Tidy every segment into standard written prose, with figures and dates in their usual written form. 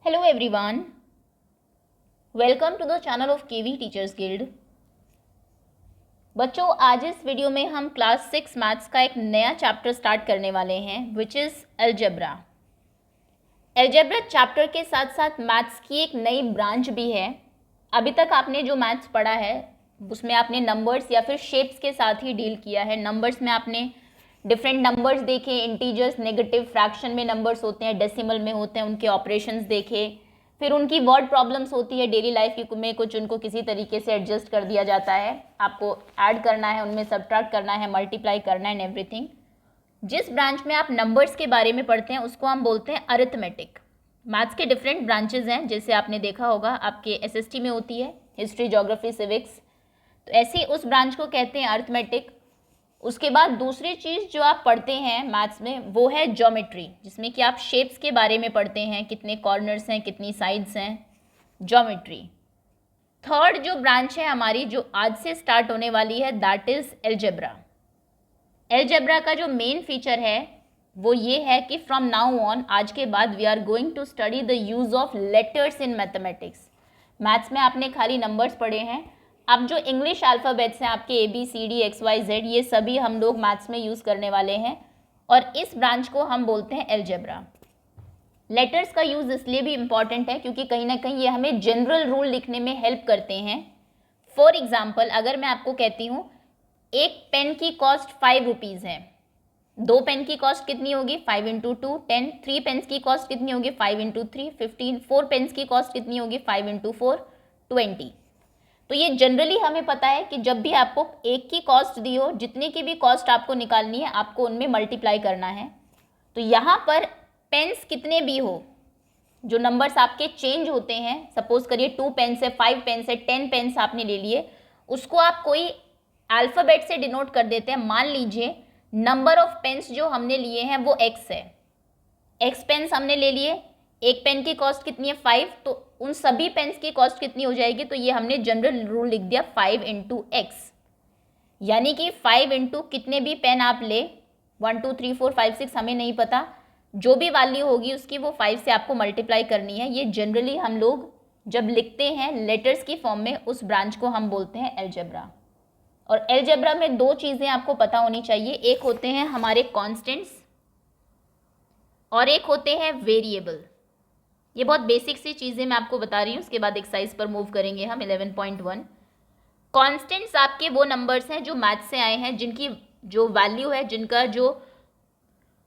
Hello everyone, welcome to the channel of KV Teachers Guild। बच्चों, आज इस video में हम क्लास 6 मैथ्स का एक नया चैप्टर स्टार्ट करने वाले हैं which is algebra. Algebra chapter के साथ साथ मैथ्स की एक नई ब्रांच भी है। अभी तक आपने जो मैथ्स पढ़ा है उसमें आपने नंबर्स या फिर शेप्स के साथ ही डील किया है। नंबर्स में आपने डिफरेंट नंबर्स देखे, इंटीजर्स, नेगेटिव, फ्रैक्शन में नंबर्स होते हैं, डेसिमल में होते हैं, उनके ऑपरेशंस देखे, फिर उनकी वर्ड प्रॉब्लम्स होती है डेली लाइफ में, कुछ उनको किसी तरीके से एडजस्ट कर दिया जाता है, आपको ऐड करना है, उनमें सब्ट्रैक्ट करना है, मल्टीप्लाई करना है एंड एवरीथिंग। जिस ब्रांच में आप नंबर्स के बारे में पढ़ते हैं उसको हम बोलते हैं अरिथमेटिक। मैथ्स के डिफरेंट ब्रांचेज हैं, जैसे आपने देखा होगा आपके एसएसटी में होती है हिस्ट्री, ज्योग्राफी, सिविक्स, तो ऐसे उस ब्रांच को कहते हैं अरिथमेटिक। उसके बाद दूसरी चीज़ जो आप पढ़ते हैं मैथ्स में वो है ज्योमेट्री, जिसमें कि आप शेप्स के बारे में पढ़ते हैं, कितने कॉर्नर्स हैं, कितनी साइड्स हैं, ज्योमेट्री। थर्ड जो ब्रांच है हमारी जो आज से स्टार्ट होने वाली है दैट इज़ अलजेब्रा। अलजेब्रा का जो मेन फीचर है वो ये है कि फ्रॉम नाउ ऑन, आज के बाद we are going to study the use of letters in mathematics. Maths में आपने खाली नंबर्स पढ़े हैं, अब जो इंग्लिश अल्फ़ाबेट्स हैं आपके ABCD XYZ, ये सभी हम लोग मैथ्स में यूज़ करने वाले हैं और इस ब्रांच को हम बोलते हैं अलजेब्रा। लेटर्स का यूज़ इसलिए भी इम्पॉर्टेंट है क्योंकि कहीं ना कहीं ये हमें जनरल रूल लिखने में हेल्प करते हैं। फॉर एग्जाम्पल, अगर मैं आपको कहती हूँ एक पेन की कॉस्ट 5 रुपीज़ है, 2 पेन की कॉस्ट कितनी होगी 5 इंटू 2 10, 3 पेन्स की कॉस्ट कितनी होगी 5 इंटू 3 15, 4 पेन्स की कॉस्ट कितनी होगी 5 इंटू 4 20। तो ये जनरली हमें पता है कि जब भी आपको एक की कॉस्ट दी हो, जितने की भी कॉस्ट आपको निकालनी है आपको उनमें मल्टीप्लाई करना है। तो यहाँ पर पेन्स कितने भी हो, जो नंबर्स आपके चेंज होते हैं, सपोज करिए 2 पेन्स है, 5 पेन्स है, 10 पेन्स आपने ले लिए, उसको आप कोई अल्फ़ाबेट से डिनोट कर देते हैं। मान लीजिए नंबर ऑफ पेन्स जो हमने लिए हैं वो x है, x पेन्स हमने ले लिए, एक पेन की कॉस्ट कितनी है 5, तो उन सभी पेन्स की कॉस्ट कितनी हो जाएगी, तो ये हमने जनरल रूल लिख दिया 5 इंटू एक्स, यानी कि 5 इंटू कितने भी पेन आप ले, 1 2 3 4 5 6 हमें नहीं पता, जो भी वैल्यू होगी उसकी वो 5 से आपको मल्टीप्लाई करनी है। ये जनरली हम लोग जब लिखते हैं लेटर्स की फॉर्म में, उस ब्रांच को हम बोलते हैं अलजेब्रा। और अलजेब्रा में दो चीज़ें आपको पता होनी चाहिए, एक होते हैं हमारे कॉन्स्टेंट्स और एक होते हैं वेरिएबल। ये बहुत बेसिक सी चीज़ें मैं आपको बता रही हूँ, उसके बाद एक्सरसाइज पर मूव करेंगे हम 11.1। कॉन्स्टेंट्स आपके वो नंबर्स हैं जो मैथ से आए हैं, जिनकी जो वैल्यू है, जिनका जो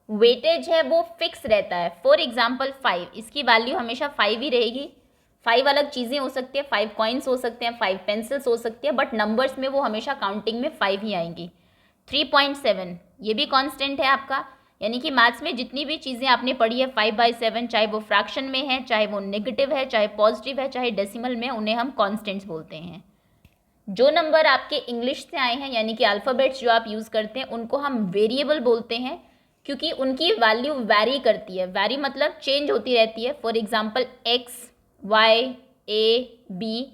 वेटेज है वो फिक्स रहता है। फॉर एग्जाम्पल 5, इसकी वैल्यू हमेशा 5 ही रहेगी। 5 अलग चीज़ें हो सकती है, 5 कॉइन्स हो सकते हैं, 5 पेंसिल्स हो सकती है, बट नंबर्स में वो हमेशा काउंटिंग में 5 ही आएंगी। 3.7 ये भी कांस्टेंट है आपका, यानी कि मैथ्स में जितनी भी चीज़ें आपने पढ़ी है 5/7, चाहे वो फ्रैक्शन में है, चाहे वो नेगेटिव है, चाहे पॉजिटिव है, चाहे डेसिमल में, उन्हें हम कॉन्स्टेंट्स बोलते हैं। जो नंबर आपके इंग्लिश से आए हैं, यानी कि अल्फ़ाबेट्स जो आप यूज़ करते हैं, उनको हम वेरिएबल बोलते हैं क्योंकि उनकी वैल्यू वैरी करती है। वैरी मतलब चेंज होती रहती है। For example X, Y, A, B,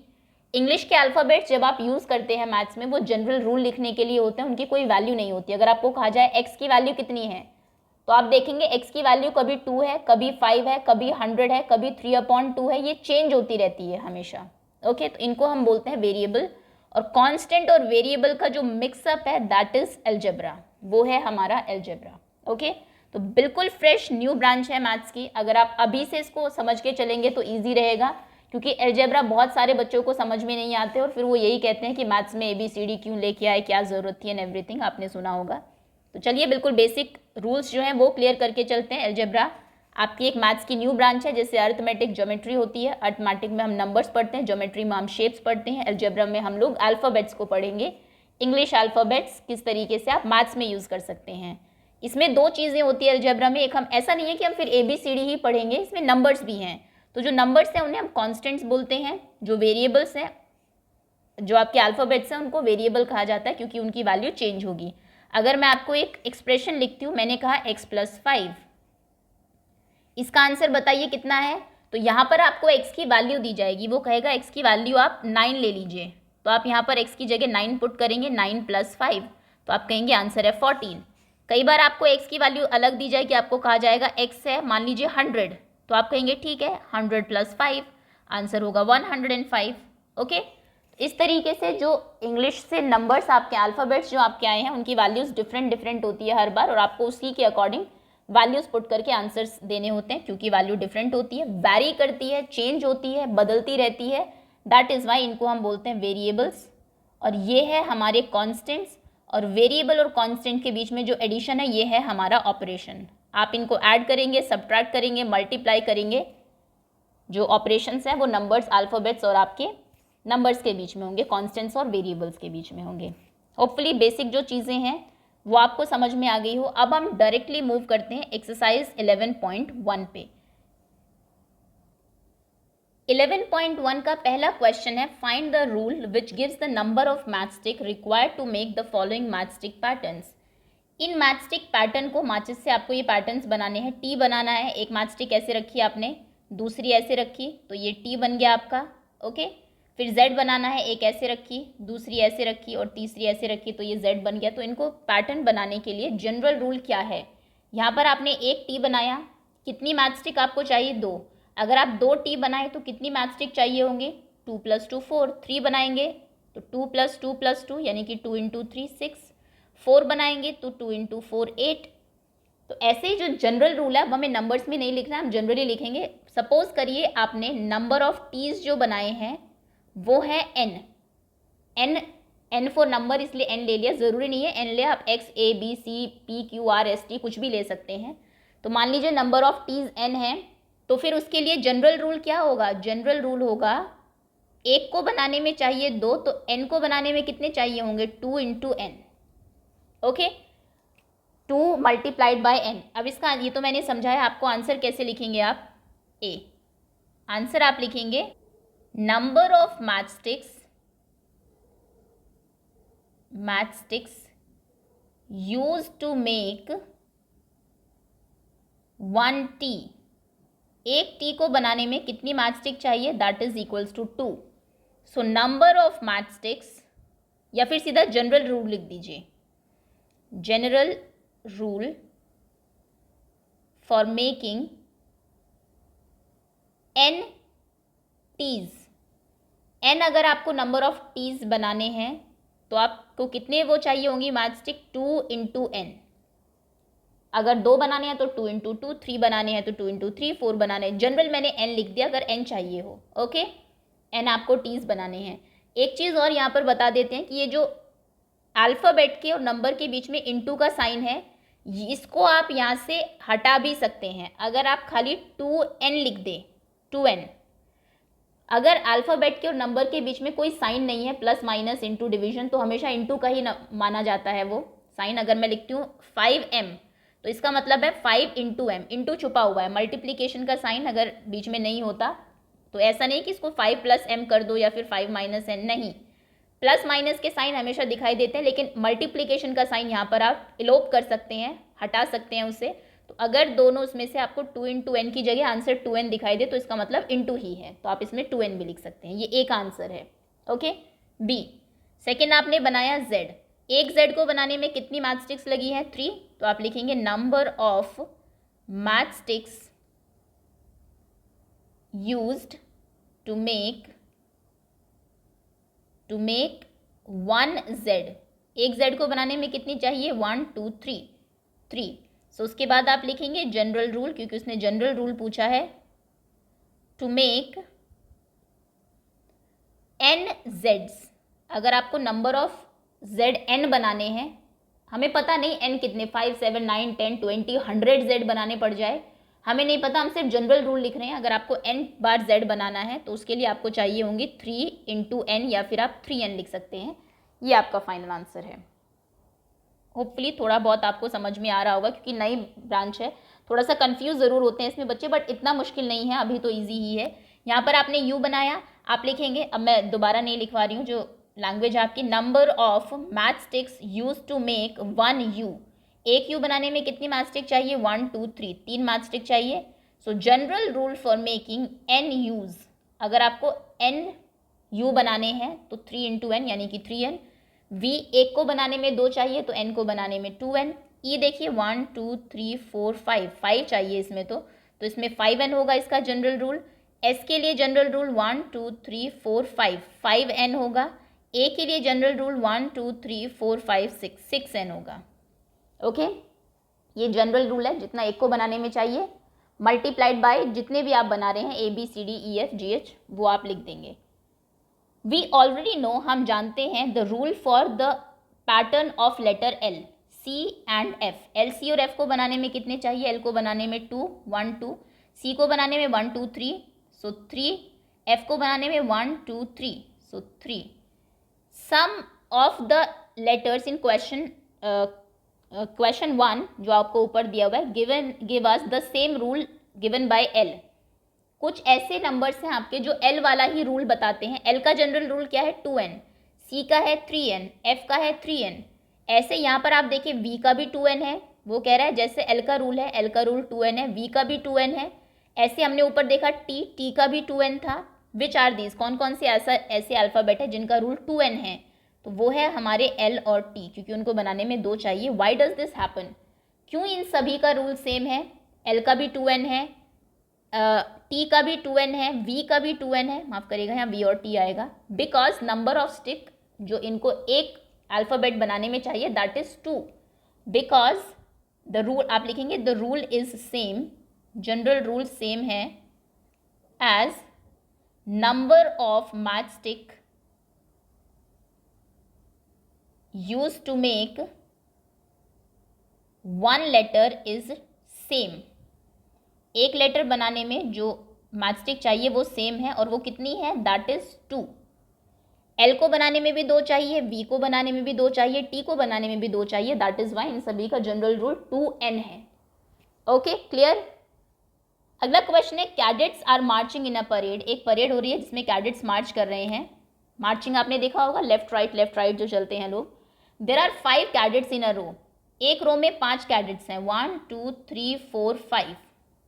English के अल्फ़ाबेट्स जब आप यूज़ करते हैं मैथ्स में, वो जनरल रूल लिखने के लिए होते हैं, उनकी कोई वैल्यू नहीं होती। अगर आपको कहा जाए x की वैल्यू कितनी है, तो आप देखेंगे x की वैल्यू कभी 2 है, कभी 5 है, कभी 100 है, कभी 3/2 है, ये चेंज होती रहती है हमेशा। ओके, तो इनको हम बोलते हैं वेरिएबल। और कांस्टेंट और वेरिएबल का जो मिक्सअप है दैट इज अलजेब्रा, वो है हमारा अलजेब्रा। ओके, तो बिल्कुल फ्रेश न्यू ब्रांच है मैथ्स की। अगर आप अभी से इसको समझ के चलेंगे तो ईजी रहेगा, क्योंकि अलजेब्रा बहुत सारे बच्चों को समझ में नहीं आते और फिर वो यही कहते हैं कि मैथ्स में ABCD क्यों लेके आए, क्या ज़रूरत थी एंड एवरीथिंग, आपने सुना होगा। तो चलिए बिल्कुल बेसिक रूल्स जो हैं वो क्लियर करके चलते हैं। अलजेब्रा आपकी एक मैथ्स की न्यू ब्रांच है, जैसे अरिथमेटिक, ज्योमेट्री होती है। अरिथमेटिक में हम नंबर्स पढ़ते हैं, ज्योमेट्री में हम शेप्स पढ़ते हैं, अलजेब्रा में हम लोग अल्फ़ाबेट्स को पढ़ेंगे। इंग्लिश अल्फ़ाबेट्स किस तरीके से आप मैथ्स में यूज़ कर सकते हैं। इसमें दो चीज़ें होती है अलजेब्रा में, एक हम ऐसा नहीं है कि हम फिर ABCD ही पढ़ेंगे, इसमें नंबर्स भी हैं। तो जो नंबर्स हैं उन्हें हम कॉन्स्टेंट्स बोलते हैं, जो वेरिएबल्स हैं, जो आपके अल्फ़ाबेट्स हैं, उनको वेरिएबल कहा जाता है क्योंकि उनकी वैल्यू चेंज होगी। अगर मैं आपको एक एक्सप्रेशन लिखती हूँ, मैंने कहा x+5, इसका आंसर बताइए कितना है। तो यहाँ पर आपको x की वैल्यू दी जाएगी, वो कहेगा x की वैल्यू आप 9 ले लीजिए, तो आप यहाँ पर x की जगह 9 पुट करेंगे, 9 + 5, तो आप कहेंगे आंसर है 14। कई बार आपको x की वैल्यू अलग दी जाएगी, आपको कहा जाएगा x है मान लीजिए 100, तो आप कहेंगे ठीक है 100 + 5, आंसर होगा 105। ओके, इस तरीके से जो इंग्लिश से नंबर्स आपके अल्फ़ाबेट्स जो आपके आए हैं उनकी वैल्यूज़ डिफरेंट होती है हर बार, और आपको उसी के अकॉर्डिंग वैल्यूज़ पुट करके आंसर्स देने होते हैं, क्योंकि वैल्यू डिफरेंट होती है, वैरी करती है, चेंज होती है, बदलती रहती है। दैट इज़ वाई इनको हम बोलते हैं वेरिएबल्स। और ये है हमारे कॉन्स्टेंट्स, और वेरिएबल और कांस्टेंट के बीच में जो एडिशन है ये है हमारा ऑपरेशन। आप इनको ऐड करेंगे, सब्ट्रैक्ट करेंगे, मल्टीप्लाई करेंगे, जो ऑपरेशंस हैं वो नंबर्स, अल्फ़ाबेट्स और आपके नंबर्स के बीच में होंगे, कांस्टेंट्स और वेरिएबल्स के बीच में होंगे। होपफुली बेसिक जो चीज़ें हैं वो आपको समझ में आ गई हो। अब हम डायरेक्टली मूव करते हैं एक्सरसाइज 11.1 पे। 11.1 का पहला क्वेश्चन है, find the rule which gives the number of matchstick required to make the following matchstick patterns. In matchstick pattern को, माचिस से आपको ये पैटर्न्स बनाने हैं। टी बनाना है, एक मैचस्टिक ऐसे रखी आपने, दूसरी ऐसे रखी, तो ये टी बन गया आपका। ओके, फिर जेड बनाना है, एक ऐसे रखी, दूसरी ऐसे रखी और तीसरी ऐसे रखी, तो ये जेड बन गया। तो इनको पैटर्न बनाने के लिए जनरल रूल क्या है, यहाँ पर आपने एक टी बनाया, कितनी मैचस्टिक आपको चाहिए? 2। अगर आप 2 टी बनाए तो कितनी मैचस्टिक चाहिए होंगे? 2 + 2 4। 3 बनाएंगे तो 2 + 2 + 2 यानी कि 2 × 3 6। 4 बनाएंगे तो 2 × 4 8। तो ऐसे ही जो जनरल रूल है, अब हमें नंबर्स में नहीं लिखना है, हम जनरली लिखेंगे। सपोज करिए आपने नंबर ऑफ टीज जो बनाए हैं वो है n फॉर नंबर, इसलिए n ले लिया, ज़रूरी नहीं है n ले, आप x a b c p q r s t कुछ भी ले सकते हैं। तो मान लीजिए नंबर ऑफ टीज n है, तो फिर उसके लिए जनरल रूल क्या होगा? जनरल रूल होगा, एक को बनाने में चाहिए 2, तो n को बनाने में कितने चाहिए होंगे? 2 × n। Okay, 2 × n। अब इसका, ये तो मैंने समझाया आपको, आंसर कैसे लिखेंगे आप? a। आंसर आप लिखेंगे number of matchsticks use to make 1 T. एक टी को बनाने में कितनी मैचस्टिक चाहिए? That is equals to 2। So number of matchsticks, या फिर सीधा जनरल रूल लिख दीजिए, general rule for making n Ts. n अगर आपको नंबर ऑफ टीज बनाने हैं तो आपको कितने वो चाहिए होंगी मैचस्टिक? 2 × n। अगर 2 बनाने हैं तो 2 × 2, 3 बनाने हैं तो 2 × 3, 4 बनाने हैं। जनरल मैंने n लिख दिया अगर n चाहिए हो। ओके, n आपको टीज बनाने हैं। एक चीज़ और यहाँ पर बता देते हैं कि ये जो अल्फ़ाबेट के और नंबर के बीच में इंटू का साइन है, इसको आप यहाँ से हटा भी सकते हैं। अगर आप खाली 2n लिख दें, 2n, अगर अल्फ़ाबेट के और नंबर के बीच में कोई साइन नहीं है, प्लस माइनस इंटू डिवीजन, तो हमेशा इंटू का ही माना जाता है वो साइन। अगर मैं लिखती हूँ 5m, तो इसका मतलब है 5 × m, इंटू छुपा हुआ है, मल्टीप्लीकेशन का साइन अगर बीच में नहीं होता तो ऐसा नहीं कि इसको 5 + m कर दो या फिर 5 - n, नहीं, प्लस माइनस के साइन हमेशा दिखाई देते हैं, लेकिन मल्टीप्लीकेशन का साइन यहाँ पर आप इलोप कर सकते हैं, हटा सकते हैं उसे। तो अगर दोनों उसमें से आपको 2 × n की जगह आंसर 2n दिखाई दे तो इसका मतलब इंटू ही है, तो आप इसमें 2n भी लिख सकते हैं। ये एक आंसर है। Okay, B. सेकेंड आपने बनाया z। एक z को बनाने में कितनी मैचस्टिक्स लगी है? 3। तो आप लिखेंगे number of matchsticks used to make 1 z। एक z को बनाने में कितनी चाहिए? 1 2 3 3। सो उसके बाद आप लिखेंगे जनरल रूल, क्योंकि उसने जनरल रूल पूछा है, टू मेक n z's। अगर आपको नंबर ऑफ z n बनाने हैं, हमें पता नहीं n कितने, 5 7 9 10 20 100 z बनाने पड़ जाए, हमें नहीं पता, हम सिर्फ जनरल रूल लिख रहे हैं। अगर आपको n बार z बनाना है तो उसके लिए आपको चाहिए होंगी 3 × n, या फिर आप 3n लिख सकते हैं। ये आपका फाइनल आंसर है। होपफुली थोड़ा बहुत आपको समझ में आ रहा होगा, क्योंकि नई ब्रांच है, थोड़ा सा कंफ्यूज ज़रूर होते हैं इसमें बच्चे, बट इतना मुश्किल नहीं है, अभी तो ईजी ही है। यहाँ पर आपने u बनाया, आप लिखेंगे, अब मैं दोबारा नहीं लिखवा रही हूँ, जो लैंग्वेज आपकी, number of matchsticks use to make 1 u। एक u बनाने में कितनी मैचस्टिक चाहिए? 1 2 3, 3 मैचस्टिक चाहिए। सो general rule for making n u's, अगर आपको n u बनाने हैं तो 3 × n यानी कि 3n। v एक को बनाने में 2 चाहिए तो n को बनाने में 2n। e देखिए 1 2 3 4 5 चाहिए इसमें, तो तो इसमें 5n होगा इसका जनरल रूल। s के लिए जनरल रूल 1 2 3 4 5, 5n होगा। a के लिए जनरल रूल 1 2 3 4 5 6, 6n होगा। ओके, ये जनरल रूल है, जितना एक को बनाने में चाहिए मल्टीप्लाइड बाय जितने भी आप बना रहे हैं A B C D E F G H, वो आप लिख देंगे। वी ऑलरेडी नो, हम जानते हैं the rule for the pattern of letter L, C and F. L C और एफ को बनाने में कितने चाहिए? एल को बनाने में 2 1 2, सी को बनाने में 1 2 3 सो 3, एफ को बनाने में 1 2 3 so 3। Sum of the letters in question 1 जो आपको ऊपर दिया हुआ है, give us the same rule given by L. कुछ ऐसे नंबर्स हैं आपके जो एल वाला ही रूल बताते हैं। एल का जनरल रूल क्या है? 2n, सी का है 3n, एफ का है 3n। ऐसे यहाँ पर आप देखिए वी का भी 2n है, वो कह रहा है जैसे एल का रूल है, एल का रूल 2n है, वी का भी 2n है। ऐसे हमने ऊपर देखा टी का भी 2n था। विच आर दीज, कौन कौन से ऐसे अल्फ़ाबेट है जिनका रूल 2n है? तो वो है हमारे एल और टी, क्योंकि उनको बनाने में 2 चाहिए। Why does this happen? क्यों इन सभी का रूल सेम है? एल का भी 2n है, टी का भी 2n है, वी का भी 2n है, माफ़ करिएगा यहाँ वी और टी आएगा। बिकॉज नंबर ऑफ स्टिक जो इनको एक अल्फ़ाबेट बनाने में चाहिए that is 2। Because the rule आप लिखेंगे the rule is same, general rule same है as number of matchstick use to make one letter is same. एक लेटर बनाने में जो मैचस्टिक चाहिए वो सेम है, और वो कितनी है? That is 2। एल को बनाने में भी 2 चाहिए, वी को बनाने में भी 2 चाहिए, टी को बनाने में भी 2 चाहिए। दैट इज वाई इन सभी का जनरल रूल 2n है। Okay, clear? अगला क्वेश्चन है cadets are marching in a parade. एक परेड हो रही है जिसमें कैडेट्स मार्च कर रहे हैं। मार्चिंग आपने देखा होगा, लेफ्ट राइट जो चलते हैं लोग। देर आर 5 कैडेट्स इन अ रो। एक रो में 5 कैडेट्स हैं, 1 2 3 4 5।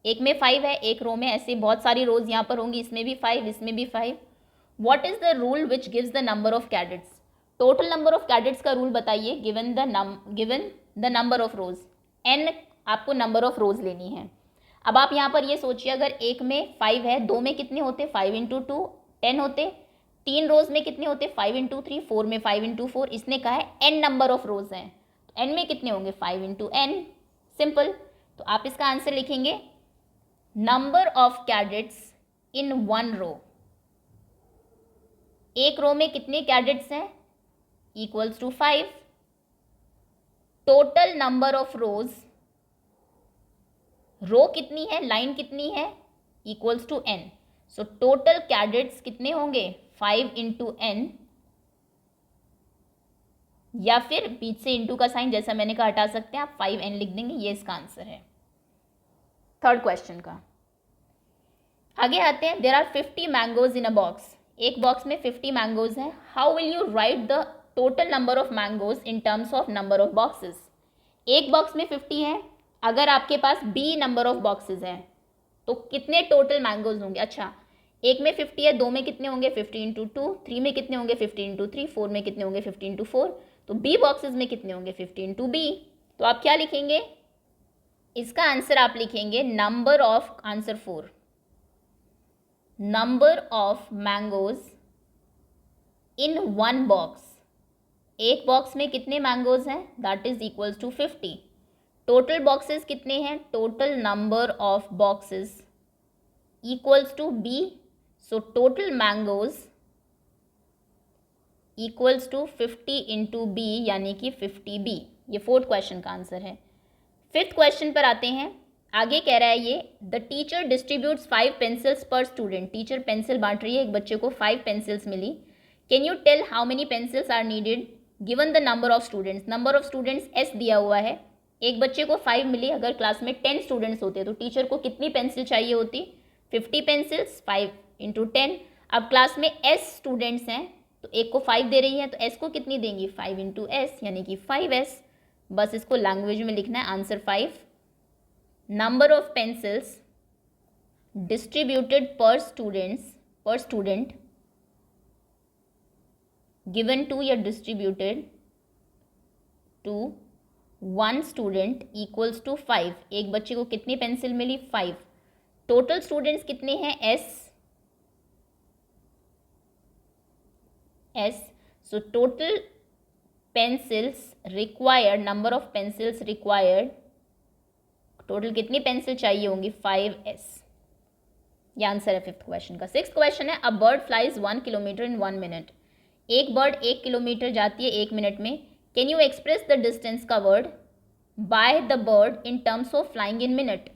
एक में 5 है, एक रो में, ऐसे बहुत सारी रोज यहाँ पर होंगी, इसमें भी 5 इसमें भी 5। What is the rule which gives the number of cadets? Total number of cadets का रूल बताइए given the number of rose. n आपको नंबर ऑफ रोज लेनी है। अब आप यहाँ पर ये सोचिए, अगर एक में 5 है, 2 में कितने होते? 5 इंटू 2 10 होते। 3 रोज में कितने होते? 5 इंटू 3, 4 में 5 इंटू 4। इसने कहा है n नंबर ऑफ रोज हैं, तो n में कितने होंगे? 5 इंटू n। सिंपल। तो आप इसका आंसर लिखेंगे number of cadets in 1 row. एक रो में कितने कैडेट्स हैं? Equals to 5। Total number of rows, row कितनी है, लाइन कितनी है? Equals to n। So total cadets कितने होंगे? 5 इंटू n, या फिर बीच से इंटू का साइन जैसा मैंने कहा हटा सकते हैं आप, 5n लिख देंगे। ये इसका आंसर है थर्ड क्वेश्चन का। आगे आते हैं। There are 50 mangoes in a box. एक बॉक्स में 50 मैंगोज हैं। How will you write the total number of mangoes in terms of number of boxes? एक बॉक्स में 50 है, अगर आपके पास b नंबर ऑफ बॉक्सेस हैं तो कितने टोटल मैंगोज होंगे? अच्छा, एक में 50 है, 2 में कितने होंगे? 50 इंटू 2, 3 में कितने होंगे? 50 इंटू 3, 4 में कितने होंगे? 50 इंटू 4। तो b बॉक्सेस में कितने होंगे? 50 इंटू b। तो आप क्या लिखेंगे? इसका आंसर आप लिखेंगे number of, answer 4, number of mangoes in 1 box. एक बॉक्स में कितने मैंगोज हैं? That is equals to 50। Total boxes कितने हैं? Total number of boxes equals to b। So total mangoes equals to 50 into b, यानी कि 50b। ये fourth question का आंसर है। फिफ्थ क्वेश्चन पर आते हैं। आगे कह रहा है ये, the teacher distributes 5 pencils per student. Teacher pencil बांट रही है, एक बच्चे को 5 पेंसिल्स मिली। Can you tell how many pencils are needed given the number of students? Number of students s दिया हुआ है। एक बच्चे को 5 मिली, अगर क्लास में 10 स्टूडेंट्स होते तो टीचर को कितनी पेंसिल चाहिए होती? 50 पेंसिल्स, 5 इंटू 10। अब क्लास में s स्टूडेंट्स हैं तो एक को 5 दे रही है, तो s को कितनी देंगी? 5 इंटू s, यानी कि 5s। बस इसको लैंग्वेज में लिखना है, answer 5। Number of pencils distributed पर स्टूडेंट गिवन टू या distributed to 1 student equals to 5। एक बच्चे को कितनी पेंसिल मिली? 5। टोटल स्टूडेंट्स कितने हैं? S. So total pencils required, number of pencils required, total कितनी पेंसिल चाहिए होंगी? 5s। ये आंसर है फिफ्थ क्वेश्चन का। सिक्स्थ क्वेश्चन है, a bird flies 1 kilometre in 1 minute. एक बर्ड 1 किलोमीटर जाती है 1 मिनट में। Can you express the distance covered by the bird in terms of flying in minute.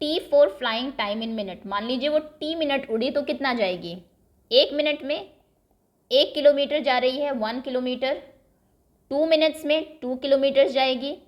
T for flying time in minute. मान लीजिए वो T minute उड़ी तो कितना जाएगी? 1 मिनट में 1 किलोमीटर जा रही है 1 किलोमीटर, 2 मिनट्स में 2 किलोमीटर जाएगी,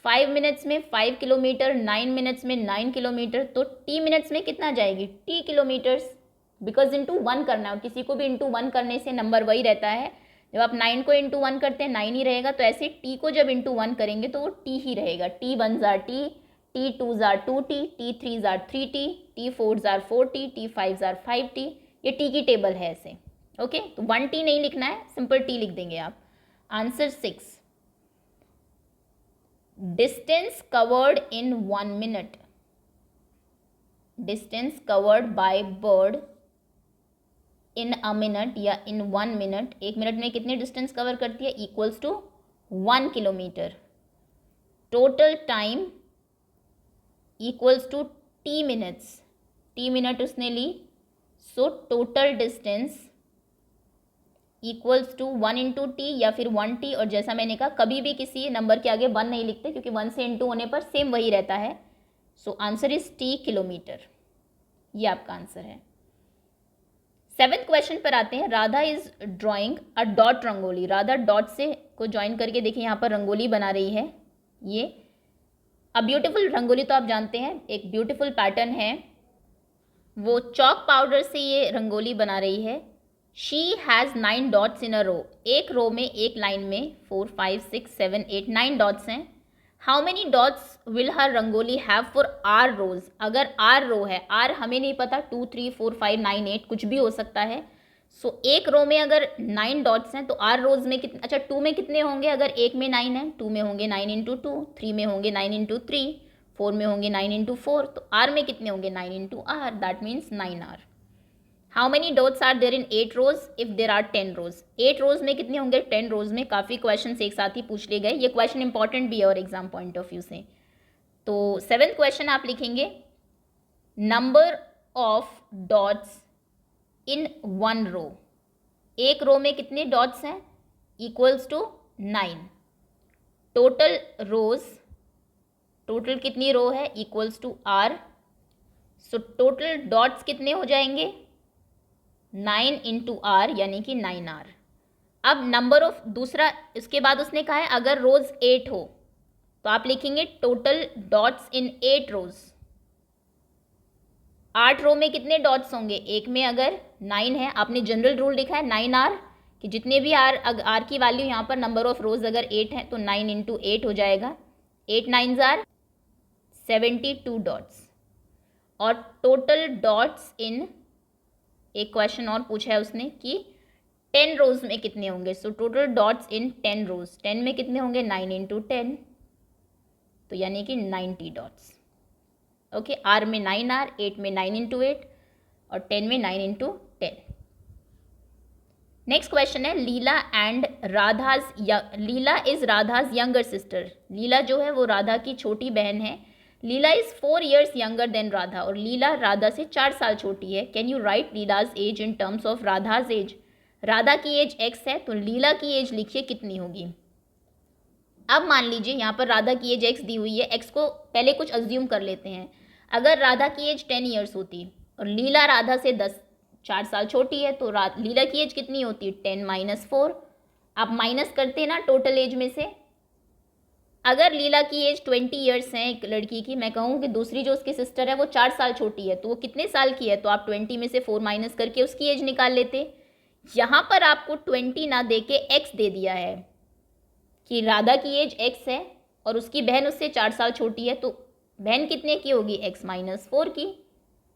5 मिनट्स में 5 किलोमीटर, 9 मिनट्स में 9 किलोमीटर। तो टी मिनट्स में कितना जाएगी? टी किलोमीटर्स, बिकॉज इंटू 1 करना है और किसी को भी इंटू 1 करने से नंबर वही रहता है। जब आप 9 को इंटू 1 करते हैं 9 ही रहेगा, तो ऐसे टी को जब इंटू 1 करेंगे तो वो टी ही रहेगा। T 1 jar T, T 2 jar 2t, T 3 jar 3t, T 4 jar 4t, T 5 jar 5t। ये टी की टेबल है ऐसे। ओके, तो 1t नहीं लिखना है, सिंपल टी लिख देंगे आप। Answer 6, distance covered in 1 minute. Distance covered by bird in a minute या इन 1 मिनट, 1 मिनट में कितनी डिस्टेंस कवर करती है? Equals to 1 kilometre. Total time equals to T minutes, T minute उसने ली, so total distance equals to 1 into T या फिर 1t। और जैसा मैंने कहा कभी भी किसी नंबर के आगे 1 नहीं लिखते, क्योंकि 1 से इंटू होने पर सेम वही रहता है। So answer is T kilometre. ये आपका आंसर है। 7th क्वेश्चन पर आते हैं। Radha is drawing a dot rangoli. Radha dot से को ज्वाइन करके देखिए यहाँ पर रंगोली बना रही है। ये अ ब्यूटीफुल रंगोली तो आप जानते हैं, एक ब्यूटीफुल पैटर्न है। वो चॉक पाउडर से ये रंगोली बना रही है। शी हैज़ 9 डॉट्स इन अ रो। एक रो में, एक लाइन में 4 5 6 7 8 9 डॉट्स हैं। How many dots will her rangoli have for R rows. अगर आर रो है, आर हमें नहीं पता, 2 3 4 5 9 8 कुछ भी हो सकता है। सो एक रो में अगर 9 डॉट्स हैं तो आर रोज में कितने, अच्छा 2 में कितने होंगे? अगर एक में 9 है, 2 में होंगे 9 इंटू 2, 3 में होंगे 9 इंटू 3, 4 में होंगे 9 इंटू 4। तो आर में कितने होंगे? 9 into r, that means 9 r. How many dots are there in 8 rows if there are 10 rows. 8 rows में कितने होंगे? 10 रोज में। काफ़ी क्वेश्चन एक साथ ही पूछ लिए गए, ये क्वेश्चन इंपॉर्टेंट भी है और एग्जाम पॉइंट ऑफ व्यू से। तो 7th क्वेश्चन आप लिखेंगे, number of dots in 1 row. एक रो में कितने डॉट्स हैं? Equals to 9। Total rows, total कितनी रो है? Equals to r. So total dots कितने हो जाएंगे? 9 इंटू आर, यानी कि 9r। अब नंबर ऑफ दूसरा, इसके बाद उसने कहा है अगर रोज 8 हो तो आप लिखेंगे टोटल डॉट्स इन 8 रोज। 8 रो में कितने डॉट्स होंगे? एक में अगर 9 है, आपने जनरल रूल लिखा है 9r कि जितने भी आर की वैल्यू यहाँ पर नंबर ऑफ रोज अगर 8 है तो 9 इंटू 8 हो जाएगा। 8 9s आर 72 डॉट्स। और टोटल डॉट्स इन, एक क्वेश्चन और पूछा है उसने कि 10 रोज में कितने होंगे। सो टोटल डॉट्स इन 10 रोज, 10 में कितने होंगे? 9 इंटू 10, तो यानी कि 90 डॉट्स। ओके, आर में 9r, 8 में 9 इंटू 8 और 10 में 9 इंटू 10। नेक्स्ट क्वेश्चन है, Leela is Radha's younger sister. Leela जो है वो राधा की छोटी बहन है। Leela is 4 years younger than Radha, और लीला राधा से 4 साल छोटी है। Can you write Leela's age in terms of Radha's age. Radha की एज x है तो लीला की एज लिखिए कितनी होगी। अब मान लीजिए यहाँ पर राधा की एज x दी हुई है, x को पहले कुछ अज्यूम कर लेते हैं। अगर राधा की एज 10 years होती और लीला राधा से 4 साल छोटी है तो लीला की एज कितनी होती? 10 - 4। आप माइनस करते हैं ना टोटल एज में से। अगर लीला की एज 20 years है एक लड़की की, मैं कहूँ कि दूसरी जो उसकी सिस्टर है वो 4 साल छोटी है, तो वो कितने साल की है? तो आप 20 में से 4 माइनस करके उसकी एज निकाल लेते। यहाँ पर आपको 20 ना दे के x दे दिया है कि राधा की एज x है और उसकी बहन उससे 4 साल छोटी है, तो बहन कितने की होगी? x - 4 की।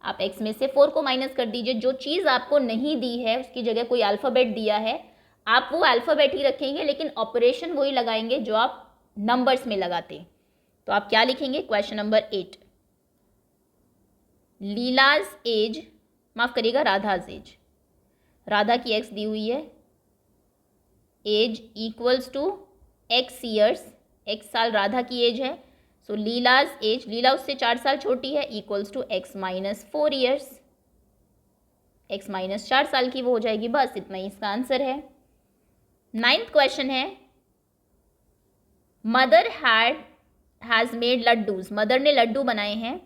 आप x में से 4 को माइनस कर दीजिए। जो चीज़ आपको नहीं दी है उसकी जगह कोई अल्फ़ाबेट दिया है, आप वो अल्फ़ाबेट ही रखेंगे, लेकिन ऑपरेशन वही लगाएंगे जो आप नंबर्स में लगाते। तो आप क्या लिखेंगे? Question number 8। लीलाज एज, माफ़ करिएगा राधाज एज, राधा की एक्स दी हुई है, age equals to x years, x साल राधा की एज है, सो लीलाज एज, लीला उससे 4 साल छोटी है, equals to x minus 4 years, x minus 4 साल की वो हो जाएगी। बस इतना ही इसका आंसर है। 9th क्वेश्चन है, mother has made laddoos, mother ने लड्डू बनाए हैं,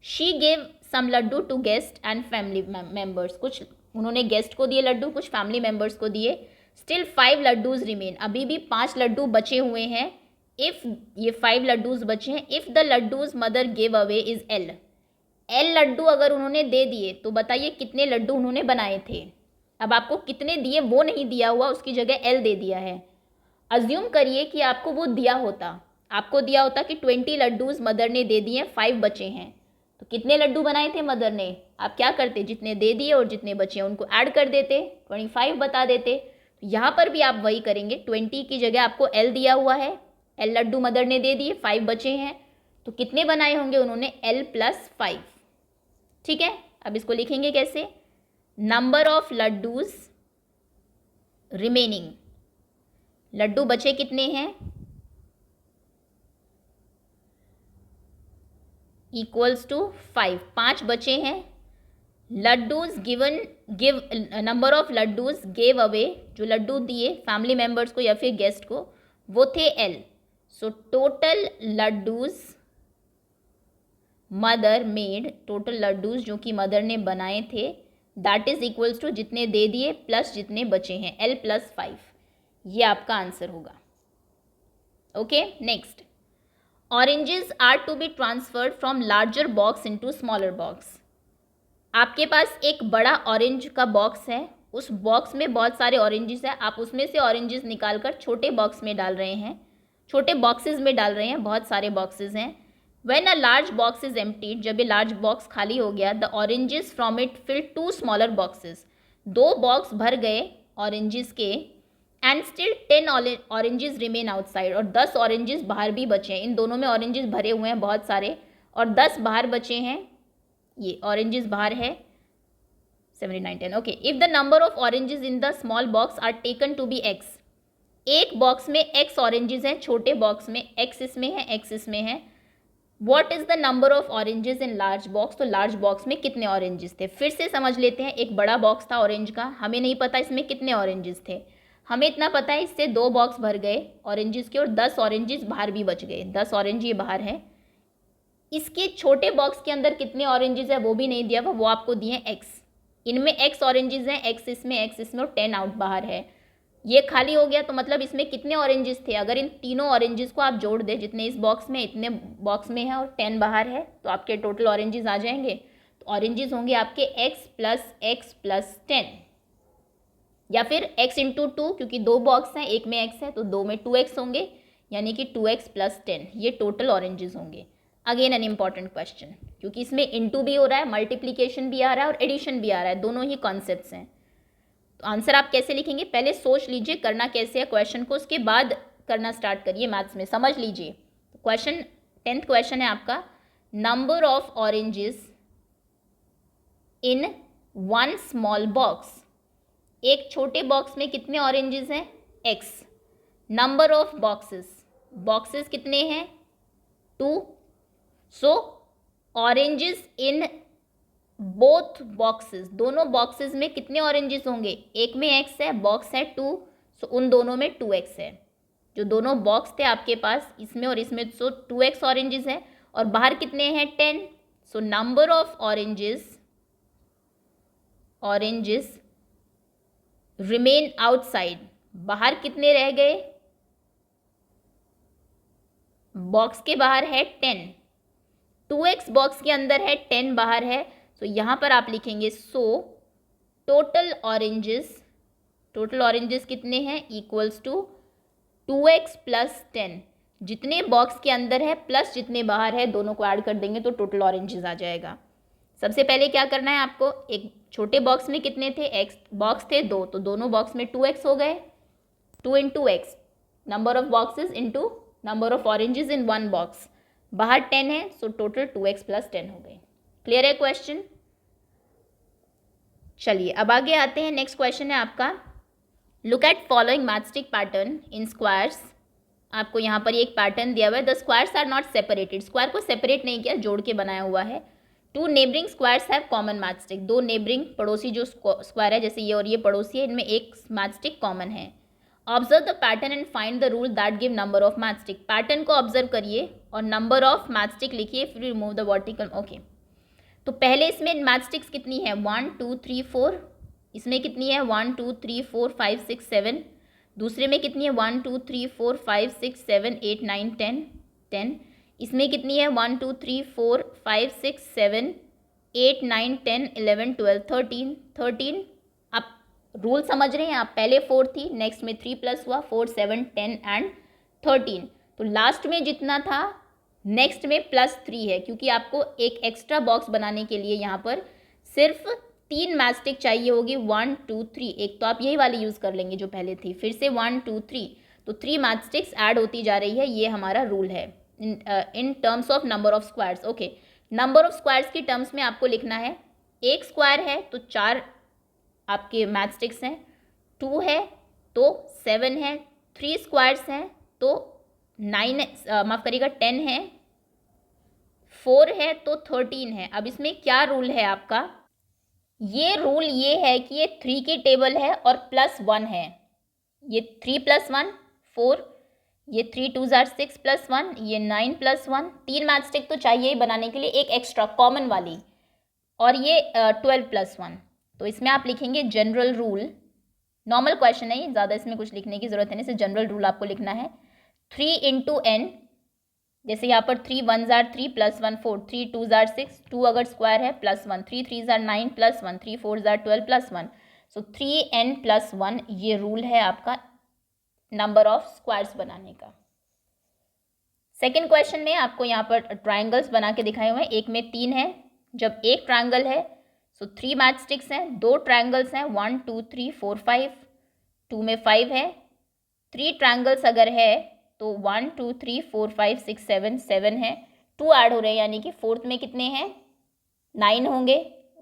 she gave some laddoo to guest and family members, कुछ उन्होंने गेस्ट को दिए लड्डू, कुछ फैमिली मेम्बर्स को दिए, स्टिल 5 लड्डूज रिमेन, अभी भी 5 लड्डू बचे हुए हैं, इफ़ ये 5 लड्डूज बचे हैं, if the laddoos mother give away is l, l laddoo अगर उन्होंने दे दिए तो बताइए कितने लड्डू उन्होंने बनाए थे। अब आपको कितने दिए वो नहीं दिया हुआ, उसकी जगह एल दे दिया है। अज्यूम करिए कि आपको वो दिया होता, आपको दिया होता कि 20 लड्डूज मदर ने दे दिए, 5 बचे हैं, तो कितने लड्डू बनाए थे मदर ने, आप क्या करते, जितने दे दिए और जितने बचे उनको ऐड कर देते, 25 बता देते। तो यहाँ पर भी आप वही करेंगे, 20 की जगह आपको एल दिया हुआ है, एल लड्डू मदर ने दे दिए, 5 बचे हैं, तो कितने बनाए होंगे उन्होंने, एल प्लस 5। ठीक है, अब इसको लिखेंगे कैसे, number of laddoos remaining, laddoo बचे कितने हैं, इक्वल्स टू 5, 5 बचे हैं, laddoos give number of laddoos gave away, जो लड्डू दिए फैमिली मेम्बर्स को या फिर गेस्ट को वो थे L, so total laddoos mother made, total laddoos जो कि मदर ने बनाए थे, दैट इज इक्वल्स टू जितने दे दिए प्लस जितने बचे हैं, एल प्लस 5, ये आपका आंसर होगा। Okay, next, oranges are to be transferred from larger box into smaller box, आपके पास एक बड़ा ऑरेंज का बॉक्स है, उस बॉक्स में बहुत सारे ऑरेंजेस हैं, आप उसमें से ऑरेंजेस निकालकर छोटे बॉक्स में डाल रहे हैं, छोटे बॉक्सेस में डाल रहे हैं, बहुत सारे बॉक्सेस हैं। When a large box is emptied, जब ये लार्ज बॉक्स खाली हो गया, the oranges from it fill 2 smaller boxes, 2 box भर गए ऑरेंजेस के, and still 10 oranges remain outside, और 10 ऑरेंजेस बाहर भी बचे हैं, इन दोनों में ऑरेंजेस भरे हुए हैं बहुत सारे और 10 बाहर बचे हैं, ये ऑरेंजेस बाहर है, 7, 9, 10। Okay, if the number of oranges in the small box are taken to be x, एक बॉक्स में एक्स ऑरेंजेस हैं, छोटे बॉक्स में एक्स इसमें है, एक्स इसमें है, what is the number of oranges in large box, तो लार्ज बॉक्स में कितने ऑरेंजेस थे, फिर से समझ लेते हैं, एक बड़ा बॉक्स था ऑरेंज का, हमें नहीं पता इसमें कितने ऑरेंजेस थे, हमें इतना पता है इससे 2 बॉक्स भर गए ऑरेंजेस के और 10 ऑरेंजेस बाहर भी बच गए, 10 ऑरेंज ये बाहर है, इसके छोटे बॉक्स के अंदर कितने ऑरेंजेस है वो भी नहीं दिया हुआ, वो आपको दिए एक्स, इनमें एक्स ऑरेंजेस हैं, एक्स इसमें और 10 आउट बाहर है, ये खाली हो गया, तो मतलब इसमें कितने ऑरेंजेस थे, अगर इन तीनों ऑरेंजेस को आप जोड़ दें, जितने इस बॉक्स में इतने बॉक्स में है और 10 बाहर है, तो आपके टोटल ऑरेंजेस आ जाएंगे, तो ऑरेंजेस होंगे आपके x प्लस 10, या फिर x इंटू 2, क्योंकि 2 बॉक्स हैं, एक में x है तो 2 में 2x होंगे, यानी कि 2x प्लस 10, ये टोटल ऑरेंजेस होंगे। अगेन एन इम्पॉर्टेंट क्वेश्चन, क्योंकि इसमें इंटू भी हो रहा है, मल्टीप्लीकेशन भी आ रहा है और एडिशन भी आ रहा है, दोनों ही कॉन्सेप्ट्स हैं। तो आंसर आप कैसे लिखेंगे, पहले सोच लीजिए करना कैसे है क्वेश्चन को, उसके बाद करना स्टार्ट करिए मैथ्स में, समझ लीजिए। तो क्वेश्चन 10th क्वेश्चन है आपका, number of oranges in 1 small box, एक छोटे बॉक्स में कितने ऑरेंजेस हैं, x, नंबर ऑफ बॉक्सेस कितने हैं, 2, सो ऑरेंजेस इन बोथ बॉक्सेस, दोनों बॉक्सेस में कितने ऑरेंजेस होंगे, एक में x है, बॉक्स है 2, सो उन दोनों में 2x है, जो दोनों बॉक्स थे आपके पास इसमें और इसमें, सो 2x ऑरेंजेस है, और बाहर कितने हैं 10, सो number of oranges remain outside, बाहर कितने रह गए, बॉक्स के बाहर है 10, 2x बॉक्स के अंदर है, 10 बाहर है, तो यहाँ पर आप लिखेंगे सो टोटल ऑरेंजेस कितने हैं, इक्वल्स टू 2x प्लस 10, जितने बॉक्स के अंदर है प्लस जितने बाहर है दोनों को ऐड कर देंगे तो टोटल ऑरेंजेस आ जाएगा। सबसे पहले क्या करना है आपको, एक छोटे बॉक्स में कितने थे, x बॉक्स थे 2, तो दोनों बॉक्स में 2x हो गए, 2 into x, number of boxes into number of oranges in 1 box, बाहर 10 है, सो टोटल 2x प्लस 10 हो गए। क्लियर है क्वेश्चन? चलिए अब आगे आते हैं। नेक्स्ट क्वेश्चन है आपका, look at following matchstick pattern in squares. आपको यहाँ पर एक पैटर्न दिया हुआ है, the squares are not separated, square को सेपरेट नहीं किया, जोड़ के बनाया हुआ है। Two neighbouring squares have common matchstick, दो नेबरिंग पड़ोसी जो स्क्वायर है, जैसे ये और ये पड़ोसी है, इनमें एक मैथस्टिक कॉमन है। Observe the pattern and find the rule that give number of matchstick, pattern को ऑब्जर्व करिए और नंबर ऑफ मैथस्टिक लिखिए, फिर रिमूव द वर्टिकल। ओके, तो पहले इसमें मैथस्टिक्स कितनी है, 1 2 3 4, इसमें कितनी है 1 2 3 4 5 6 7, दूसरे में कितनी है 1 2 3 4 5 6 7 8 9 10 10, इसमें कितनी है 1 2 3 4 5 6 7 8 9 10 11 12 13 13। आप रूल समझ रहे हैं आप, पहले 4 थी, नेक्स्ट में 3 प्लस हुआ, 4 7 10 एंड 13, तो लास्ट में जितना था नेक्स्ट में +3 है, क्योंकि आपको एक एक्स्ट्रा बॉक्स बनाने के लिए यहाँ पर सिर्फ 3 मैथस्टिक चाहिए होगी, 1 2 3, एक तो आप यही वाली यूज़ कर लेंगे जो पहले थी, फिर से 1 2 3, तो 3 मैथस्टिक्स ऐड होती जा रही है, ये हमारा रूल है इन terms of number of squares. Okay, number of squares की टर्म्स में आपको लिखना है, एक स्क्वायर है तो 4 आपके मैथस्टिक्स हैं, 2 है तो 7 है, 3 स्क्वायर्स हैं तो 9 माफ़ करिएगा 10 है, 4 है तो 13 है। अब इसमें क्या रूल है आपका, ये रूल ये है कि ये 3 की टेबल है और +1 है, ये 3 + 1 4, ये 3 2 6 + 1, ये 9 + 1, 3 मैथस्टिक तो चाहिए ही बनाने के लिए, एक एक्स्ट्रा कॉमन वाली, और ये 12 + 1। तो इसमें आप लिखेंगे जनरल रूल, नॉर्मल क्वेश्चन है ये, ज़्यादा इसमें कुछ लिखने की ज़रूरत नहीं, सिर्फ जनरल रूल आपको लिखना है। 3 × n, जैसे यहाँ पर 3 1 3 + 1 4, 3 2 6, 2 अगर स्क्वायर है +1, 3 3 9 + 1, 3 4 12 + 1, सो 3n + 1 ये रूल है आपका नंबर ऑफ स्क्वायर्स बनाने का। सेकेंड क्वेश्चन में आपको यहाँ पर ट्राइंगल्स बना के दिखाए हुए हैं, एक में 3 है, जब एक ट्राइंगल है सो 3 मैथस्टिक्स हैं, 2 ट्राइंगल्स हैं 1 2 3 4 5, 2 में 5 है, 3 ट्राइंगल्स अगर है तो 1 2 3 4 5 6 7 7 है, 2 ऐड हो रहे हैं, यानी कि फोर्थ में कितने हैं 9 होंगे,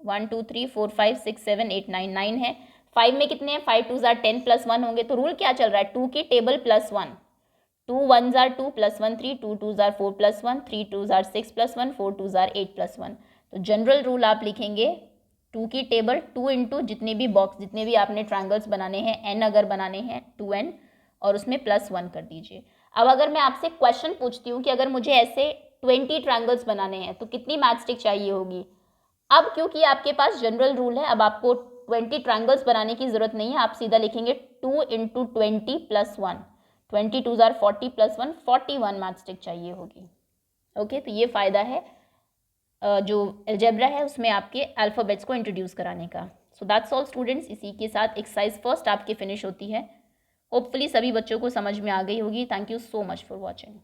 1 2 3 4 5 6 7 8 9 9 है, 5 में कितने हैं 5 2 10 + 1 होंगे। तो रूल क्या चल रहा है, 2 की टेबल +1, 2 1 2 + 1 3, 2 2 4 + 1, 3 2 6 + 1, 4 2 8 + 1। तो जनरल रूल आप लिखेंगे 2 की टेबल 2 × जितने भी बॉक्स, जितने भी आपने ट्रायंगल्स बनाने हैं, n अगर बनाने हैं 2n, और उसमें +1 कर दीजिए। अब अगर मैं आपसे क्वेश्चन पूछती हूँ कि अगर मुझे ऐसे 20 ट्रायंगल्स बनाने हैं तो कितनी मैथस्टिक चाहिए होगी, अब क्योंकि आपके पास जनरल रूल है, अब आपको 20 ट्रायंगल्स बनाने की ज़रूरत नहीं है, आप सीधा लिखेंगे 2 × 20 + 1, 20 2 40 + 1 41 मैथस्टिक चाहिए होगी। ओके, तो ये फ़ायदा है जो अलजेब्रा है उसमें आपके अल्फ़ाबेट्स को इंट्रोड्यूस कराने का। सो दैट्स ऑल स्टूडेंट्स, इसी के साथ एक्सरसाइज फर्स्ट आपकी फिनिश होती है। होपफुली सभी बच्चों को समझ में आ गई होगी। Thank you so much for watching.